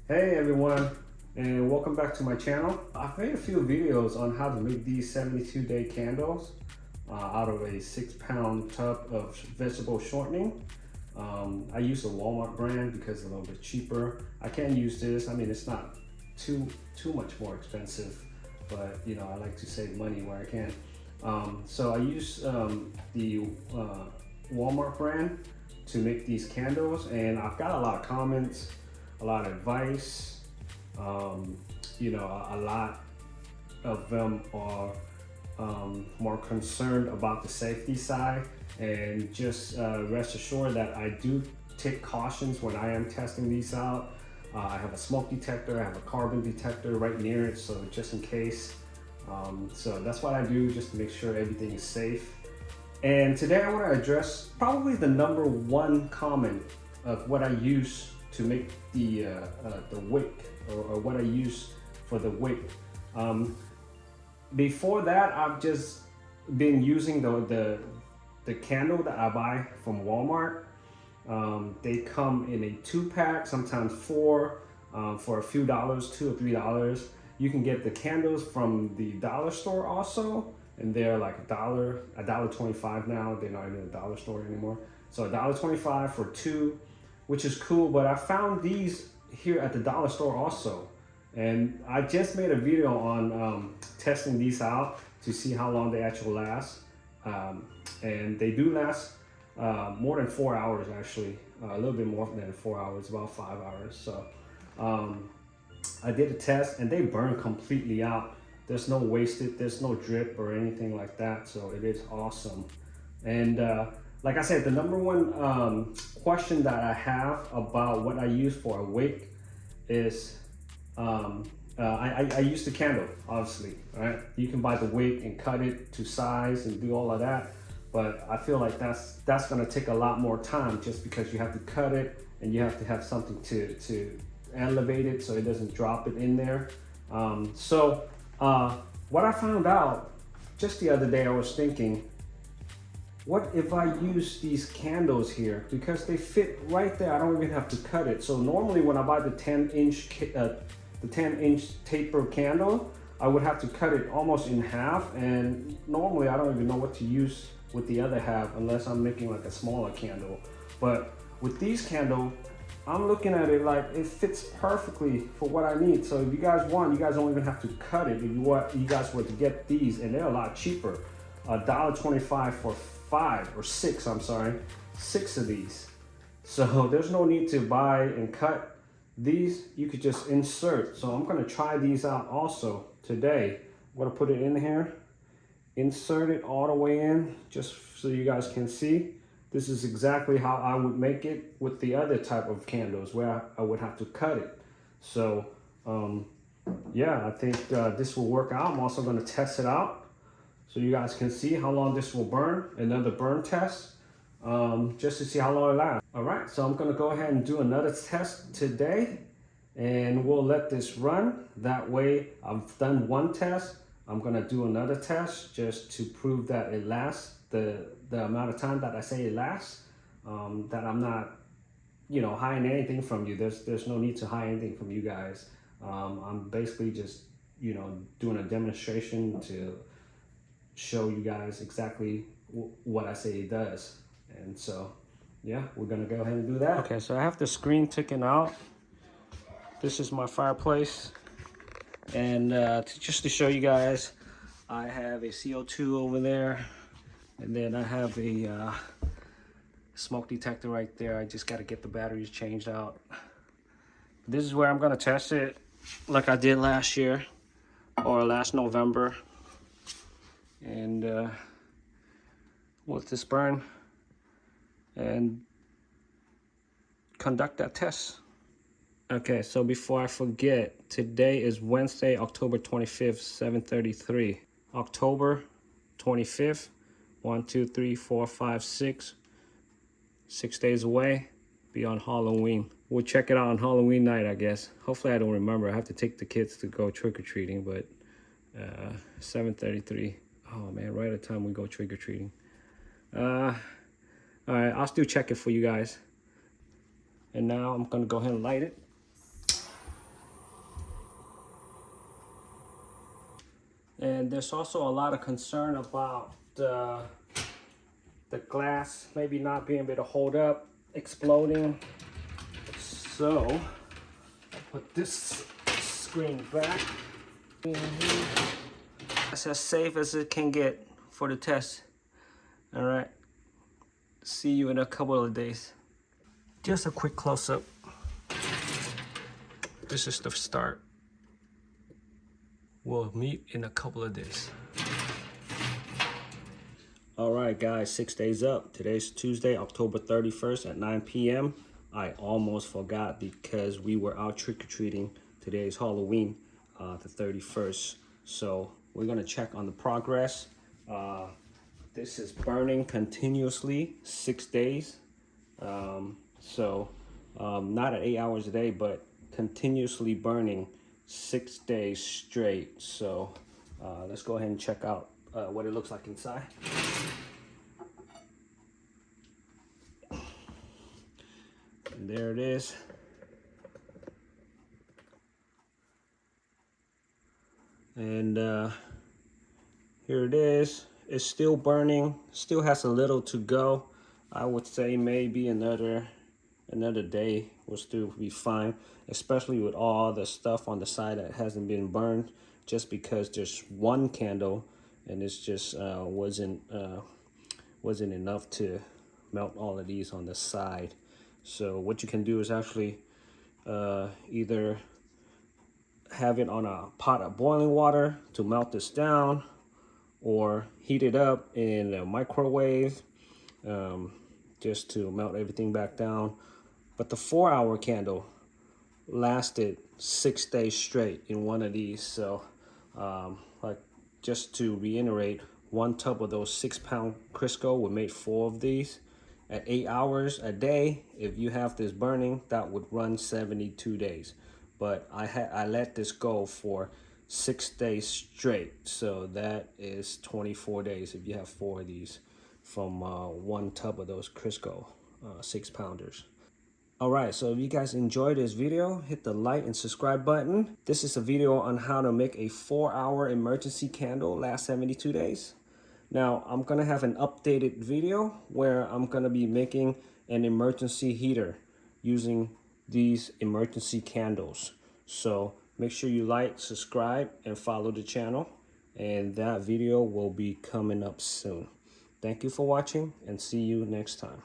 Hey everyone, and welcome back to my channel. I've made a few videos on how to make these 72-day candles out of a 6-pound tub of vegetable shortening. I use a Walmart brand because it's a little bit cheaper. I can use this. I mean, it's not too much more expensive, but you know, I like to save money where I can. So I use the Walmart brand to make these candles, and I've got a lot of comments, a lot of advice. You know, a lot of them are more concerned about the safety side, and just rest assured that I do take cautions when I am testing these out. I have a smoke detector, I have a carbon detector right near it, so just in case. So that's what I do, just to make sure everything is safe. And today I want to address probably the #1 comment of what I use to make the wick, or what I use for the wick. Before that, I've just been using the candle that I buy from Walmart. They come in a 2-pack, sometimes 4, for a few dollars, $2 or $3. You can get the candles from the dollar store also, and they're like $1.25 now. They're not in the dollar store anymore. So $1.25 for 2, which is cool. But I found these here at the dollar store also, and I just made a video on testing these out to see how long they actually last. And they do last more than 4 hours, actually, a little bit more than 4 hours, about 5 hours. So I did a test, and they burn completely out. There's no wasted, there's no drip or anything like that. So it is awesome. And like I said, the #1 question that I have about what I use for a wick is I use the candle, obviously, right? You can buy the wick and cut it to size and do all of that, but I feel like that's gonna take a lot more time, just because you have to cut it and you have to have something to elevate it so it doesn't drop it in there. What I found out just the other day, I was thinking, what if I use these candles here? Because they fit right there, I don't even have to cut it. So normally when I buy the 10-inch taper candle, I would have to cut it almost in half, and normally I don't even know what to use with the other half unless I'm making like a smaller candle. But with these candles, I'm looking at it like it fits perfectly for what I need. So if you guys want, you guys don't even have to cut it. If you guys were to get these, and they're a lot cheaper, $1.25 for 5 or 6, I'm sorry, 6 of these. So there's no need to buy and cut these. You could just insert. So I'm gonna try these out also today. I'm gonna put it in here, insert it all the way in, just so you guys can see. This is exactly how I would make it with the other type of candles, where I would have to cut it. So yeah, I think this will work out. I'm also going to test it out so you guys can see how long this will burn. Another burn test, just to see how long it lasts. All right, so I'm going to go ahead and do another test today, and we'll let this run. That way, I've done one test. I'm going to do another test just to prove that it lasts the amount of time that I say it lasts, that I'm not, you know, hiding anything from you. There's no need to hide anything from you guys. I'm basically just, you know, doing a demonstration to show you guys exactly what I say it does. And so, yeah, we're gonna go ahead and do that. Okay, so I have the screen taken out. This is my fireplace. And just to show you guys, I have a CO2 over there. And then I have a smoke detector right there. I just got to get the batteries changed out. This is where I'm going to test it like I did last year or last November. And let this burn and conduct that test. Okay, so before I forget, today is Wednesday, October 25th, 7:33. October 25th. 1, 2, 3, 4, 5, 6. 6 days away. Be on Halloween. We'll check it out on Halloween night, I guess. Hopefully I don't remember. I have to take the kids to go trick-or-treating, but 7:33. Oh man, right at the time we go trick-or-treating. All right, I'll still check it for you guys. And now I'm gonna go ahead and light it. And there's also a lot of concern about the glass maybe not being able to hold up, exploding. So I'll put this screen back. That's as safe as it can get for the test. All right, see you in a couple of days. Just a quick close-up. This is the start. We'll meet in a couple of days. All right, guys, 6 days up. Today's Tuesday, October 31st at 9 p.m. I almost forgot because we were out trick-or-treating. Today is Halloween, the 31st. So we're gonna check on the progress. This is burning continuously, 6 days. Not at 8 hours a day, but continuously burning 6 days straight. So let's go ahead and check out what it looks like inside. And there it is. And here it is. It's still burning, still has a little to go. I would say maybe another day will still be fine, especially with all the stuff on the side that hasn't been burned, just because there's one candle and it's just wasn't enough to melt all of these on the side. So what you can do is actually either have it on a pot of boiling water to melt this down, or heat it up in a microwave just to melt everything back down. But the 4-hour candle lasted 6 days straight in one of these. So like, just to reiterate, 1 tub of those 6-pound Crisco would make 4 of these. At 8 hours a day, if you have this burning, that would run 72 days. But I let this go for 6 days straight, so that is 24 days if you have 4 of these from 1 tub of those Crisco 6-pounders. All right, so if you guys enjoyed this video, hit the like and subscribe button. This is a video on how to make a 4-hour emergency candle last 72 days. Now, I'm gonna have an updated video where I'm gonna be making an emergency heater using these emergency candles. So make sure you like, subscribe, and follow the channel. And that video will be coming up soon. Thank you for watching, and see you next time.